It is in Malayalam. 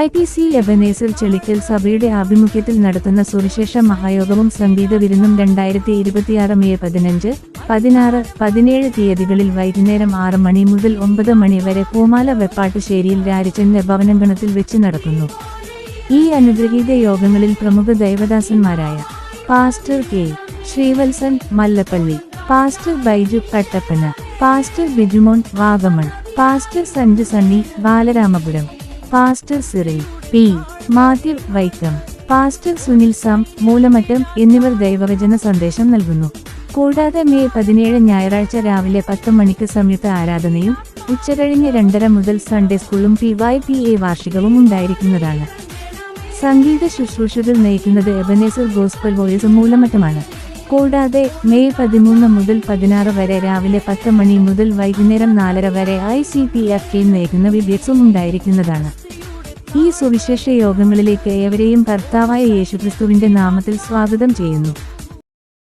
IPC എബനേസർ ചെളിക്കൽ സഭയുടെ ആഭിമുഖ്യത്തിൽ നടത്തുന്ന സുവിശേഷ മഹായോഗവും സംഗീത വിരുന്നും 2026 മെയ് 15, 16, 17 തീയതികളിൽ വൈകുന്നേരം 6 മണി മുതൽ 9 മണി വരെ പൂമാല വെപ്പാട്ടുശ്ശേരിയിൽ രാരിച്ചന്റെ ഭവനങ്കണത്തിൽ വെച്ച് നടക്കുന്നു. ഈ അനുഗ്രഹീത യോഗങ്ങളിൽ പ്രമുഖ ദൈവദാസന്മാരായ pastor K. Sreevalsan Mallappally, pastor Biju Kattappana, pastor Bijumon Vagamon, pastor Sanju Sunny Balaramapuram, pastor Cyril P. Mathew Vaikom, pastor Sunil Sam Moolamattom എന്നിവർ ദൈവവചന സന്ദേശം നൽകുന്നു. കൂടാതെ മെയ് 17 ഞായറാഴ്ച രാവിലെ 10 മണിക്ക് സംയുക്ത ആരാധനയും ഉച്ചകഴിഞ്ഞ് 2:30 മുതൽ സൺഡേ സ്കൂളും PYPA വാർഷികവും ഉണ്ടായിരിക്കുന്നതാണ്. സംഗീത ശുശ്രൂഷകൾ നയിക്കുന്നത് എബനേസർ ഗോസ്പൽ വോയിസ് മൂലമറ്റമാണ്. കൂടാതെ മെയ് 13 മുതൽ 16 വരെ രാവിലെ 10 മണി മുതൽ വൈകുന്നേരം 4:30 വരെ ICPF ടീം നയിക്കുന്ന വിദ്യസും ഉണ്ടായിരിക്കുന്നതാണ്. ഈ സുവിശേഷ യോഗങ്ങളിലേക്ക് ഏവരെയും കർത്താവായ യേശുക്രിസ്തുവിന്റെ നാമത്തിൽ സ്വാഗതം ചെയ്യുന്നു.